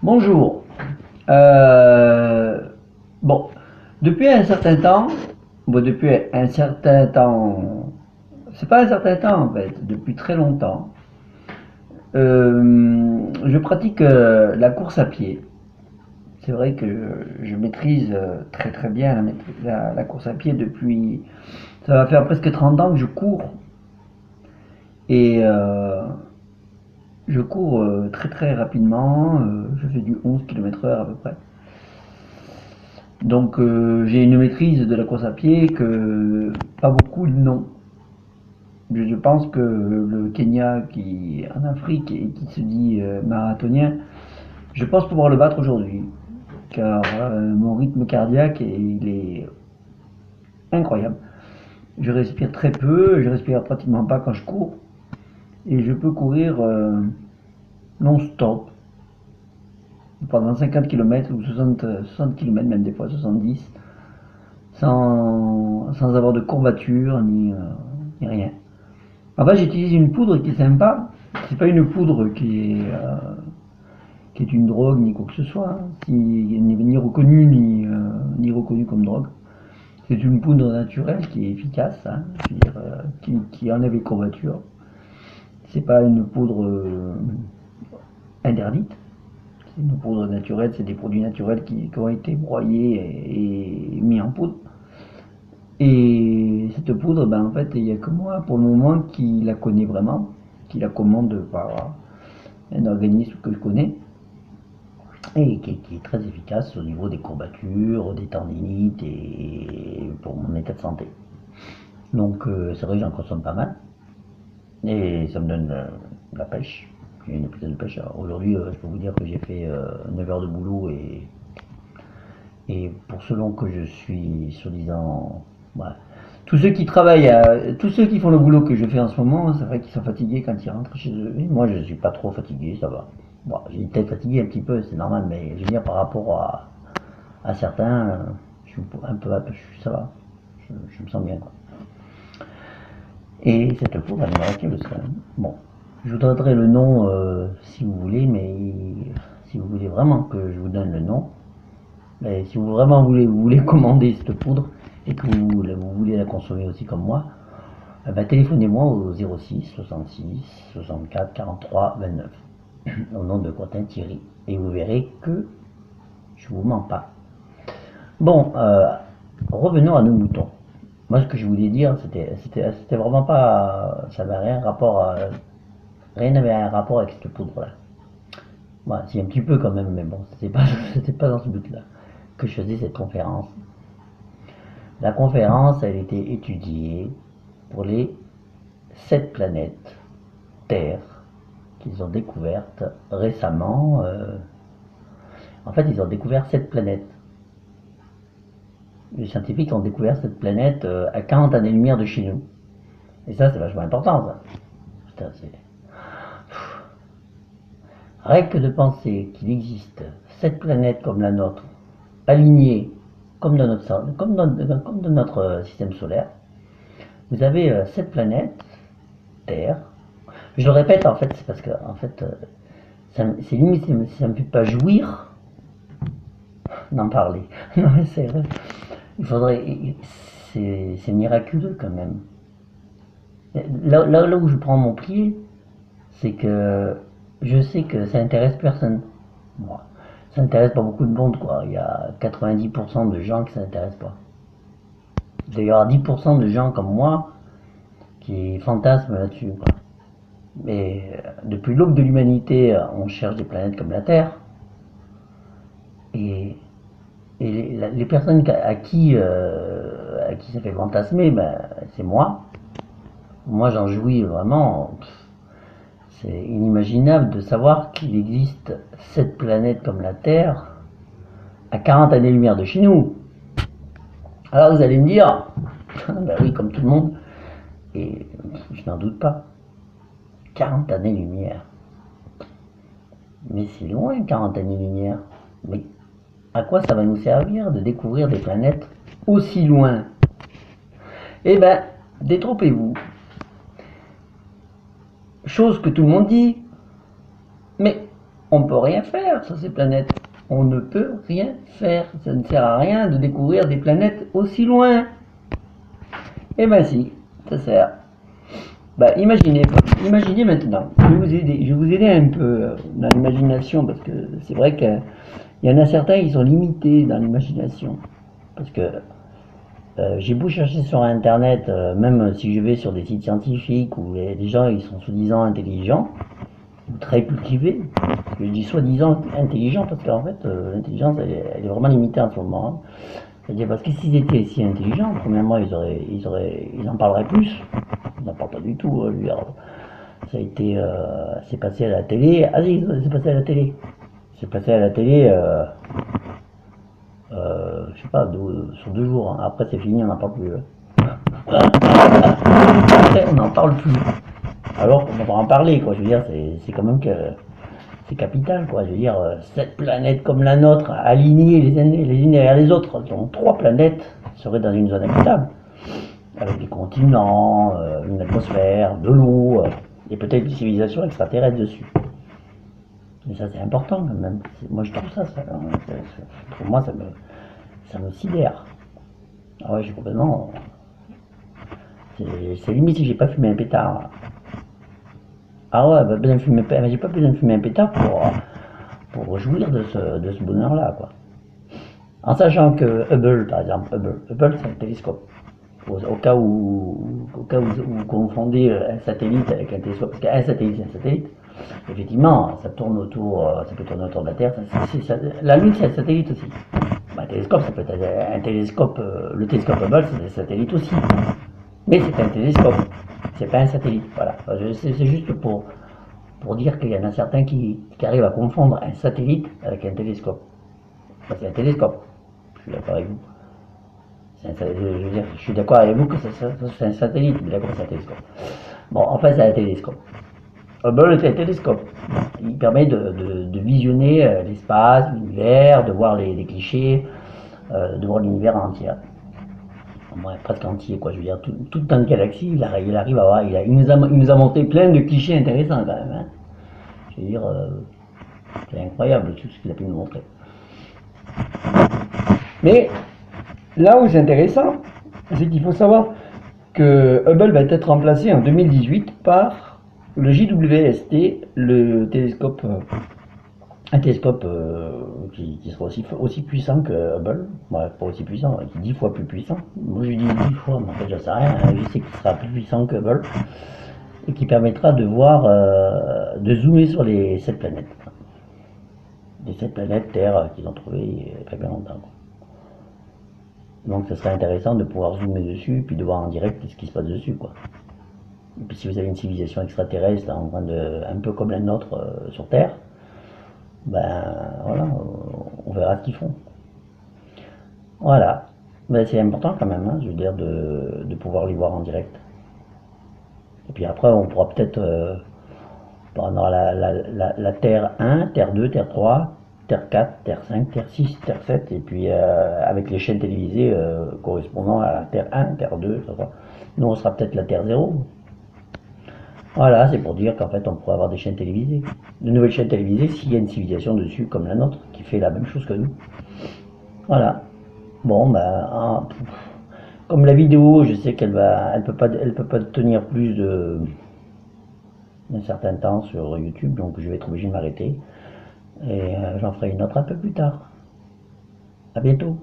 Bonjour. Euh, bon, depuis un certain temps, c'est pas un certain temps en fait, depuis très longtemps, je pratique la course à pied. C'est vrai que je maîtrise très très bien la course à pied depuis, ça va faire presque 30 ans que je cours et je cours très très rapidement, je fais du 11 km/h à peu près. Donc j'ai une maîtrise de la course à pied que pas beaucoup n'ont. Je pense que le Kenya qui est en Afrique et qui se dit marathonien, je pense pouvoir le battre aujourd'hui. Car mon rythme cardiaque il est incroyable. Je respire très peu, je respire pratiquement pas quand je cours. Et je peux courir non-stop pendant 50 km ou 60 km, même des fois 70, sans avoir de courbature ni rien. En fait, j'utilise une poudre qui est sympa. C'est pas une poudre qui est une drogue ni quoi que ce soit, hein. Ni reconnue ni reconnue comme drogue. C'est une poudre naturelle qui est efficace, hein, je veux dire, qui enlève les courbatures. C'est pas une poudre interdite. C'est une poudre naturelle, c'est des produits naturels qui ont été broyés et mis en poudre. Et cette poudre, ben, en fait, il n'y a que moi pour le moment qui la connais vraiment, qui la commande par un organisme que je connais et qui est très efficace au niveau des courbatures, des tendinites et pour mon état de santé. Donc c'est vrai que j'en consomme pas mal et ça me donne la pêche. J'ai une prise de pêche. Aujourd'hui, je peux vous dire que j'ai fait 9 heures de boulot et pour selon que je suis soi-disant, ouais, tous ceux qui travaillent, tous ceux qui font le boulot que je fais en ce moment, c'est vrai qu'ils sont fatigués quand ils rentrent chez eux. Et moi, je suis pas trop fatigué, ça va. Bon, j'ai peut-être fatigué un petit peu, c'est normal, mais je veux dire par rapport à certains, je suis un peu, ça va. Je me sens bien, quoi. Et cette poudre, elle est miraculeuse quand même. Bon, je vous donnerai le nom si vous voulez, mais si vous voulez vraiment que je vous donne le nom, mais si vous vraiment vous voulez commander cette poudre et que vous voulez la consommer aussi comme moi, eh ben, téléphonez-moi au 06 66 64 43 29 au nom de Quentin Thierry et vous verrez que je vous mens pas. Bon, revenons à nos moutons. Moi, ce que je voulais dire, c'était vraiment pas, ça n'avait rien n'avait un rapport avec cette poudre-là. Bon, si un petit peu quand même, mais bon, c'était pas dans ce but-là que je faisais cette conférence. La conférence, elle était étudiée pour les 7 planètes Terre qu'ils ont découvertes récemment. En fait, ils ont découvert 7 planètes. Les scientifiques ont découvert cette planète à 40 années-lumière de chez nous. Et ça, c'est vachement important, ça. Putain, c'est... Rien que de penser qu'il existe 7 planètes comme la nôtre, alignées comme comme dans notre système solaire, vous avez 7 planètes, Terre. Je le répète, en fait, c'est parce que, en fait, c'est limite, ça me fait pas jouir d'en parler. Non, mais c'est vrai. Il faudrait. C'est miraculeux quand même. Là où je prends mon pied, c'est que je sais que ça intéresse personne. Moi, ça intéresse pas beaucoup de monde, quoi. Il y a 90% de gens qui s'intéressent pas. D'ailleurs, 10% de gens comme moi qui fantasment là-dessus, quoi. Mais depuis l'aube de l'humanité, on cherche des planètes comme la Terre. Et, les personnes à qui ça fait fantasmer, ben, c'est moi. Moi, j'en jouis vraiment. C'est inimaginable de savoir qu'il existe 7 planètes comme la Terre à 40 années-lumière de chez nous. Alors vous allez me dire, ben oui, comme tout le monde, et je n'en doute pas, 40 années-lumière. Mais c'est loin, 40 années-lumière. Mais à quoi ça va nous servir de découvrir des planètes aussi loin? Eh ben, détrompez-vous. Chose que tout le monde dit, mais on peut rien faire sur ces planètes. On ne peut rien faire. Ça ne sert à rien de découvrir des planètes aussi loin. Eh ben si, ça sert. Bah, imaginez maintenant, je vais vous aider un peu dans l'imagination, parce que c'est vrai qu'il y en a certains qui sont limités dans l'imagination. Parce que j'ai beau chercher sur internet, même si je vais sur des sites scientifiques où les gens ils sont soi-disant intelligents, ou très cultivés, je dis soi-disant intelligents parce qu'en fait l'intelligence elle est vraiment limitée en ce moment. Hein. C'est-à-dire parce que s'ils étaient si intelligents, premièrement ils en parleraient plus. Ils n'en parlent pas du tout. Je veux dire, ça a été, c'est passé à la télé. Ah si, c'est passé à la télé. C'est passé à la télé, je sais pas, sur 2 jours. Hein. Après c'est fini, on n'en parle plus. Après, on n'en parle plus. Alors qu'on va en parler, quoi. Je veux dire, c'est quand même que c'est capital, quoi. Je veux dire, cette planète comme la nôtre, alignées les unes derrière les autres, donc 3 planètes seraient dans une zone habitable, avec des continents, une atmosphère, de l'eau, et peut-être des civilisations extraterrestres dessus. Mais ça c'est important quand même. Moi je trouve ça, pour moi ça me sidère. Ah ouais, j'ai complètement. C'est limite si j'ai pas fumé un pétard. Ah ouais, bah, j'ai pas besoin de fumer un pétard pour jouir de ce bonheur-là, quoi. En sachant que Hubble, par exemple, Hubble c'est un télescope. Au cas où vous confondez un satellite avec un télescope, parce qu'un satellite c'est un satellite, effectivement, ça tourne autour, ça peut tourner autour de la Terre. La Lune c'est un satellite aussi. Un télescope, ça peut être un télescope, le télescope Hubble c'est un satellite aussi. Mais c'est un télescope, c'est pas un satellite. Voilà. C'est juste pour dire qu'il y en a certains qui arrivent à confondre un satellite avec un télescope. C'est un télescope, je suis d'accord avec vous. Je veux dire, je suis d'accord avec vous que c'est un satellite, mais d'accord, c'est un télescope. Bon, en fait, c'est un télescope. Hubble est un télescope. Il permet de visionner l'espace, l'univers, de voir les clichés, de voir l'univers entier. Bon, presque entier, quoi. Je veux dire, toute une galaxie, il arrive à voir. Il nous a montré plein de clichés intéressants, quand même. Hein. Je veux dire, c'est incroyable tout ce qu'il a pu nous montrer. Mais là où c'est intéressant, c'est qu'il faut savoir que Hubble va être remplacé en 2018 par le JWST, le télescope, un télescope qui sera aussi puissant que Hubble. Ouais, pas aussi puissant, 10 fois plus puissant. Moi je dis 10 fois, mais en fait je sais rien, hein. Je sais qu'il sera plus puissant que Hubble et qui permettra de voir, de zoomer sur les 7 planètes. Les 7 planètes Terre qu'ils ont trouvées il y a très bien longtemps. Donc ce serait intéressant de pouvoir zoomer dessus puis de voir en direct ce qui se passe dessus, quoi. Et puis si vous avez une civilisation extraterrestre un peu comme la nôtre sur Terre, ben voilà, on verra ce qu'ils font. Voilà. Ben, c'est important quand même, hein, je veux dire, de pouvoir les voir en direct. Et puis après, on pourra peut-être prendre la Terre 1, Terre 2, Terre 3, Terre 4, Terre 5, Terre 6, Terre 7, et puis avec les chaînes télévisées correspondant à Terre 1, Terre 2, Terre 3. Nous, on sera peut-être la Terre 0. Voilà, c'est pour dire qu'en fait, on pourrait avoir des chaînes télévisées. De nouvelles chaînes télévisées s'il y a une civilisation dessus comme la nôtre, qui fait la même chose que nous. Voilà. Bon, ben, comme la vidéo, je sais elle peut pas tenir plus d'un certain temps sur YouTube, donc je vais être obligé de m'arrêter. Et j'en ferai une autre un peu plus tard. À bientôt.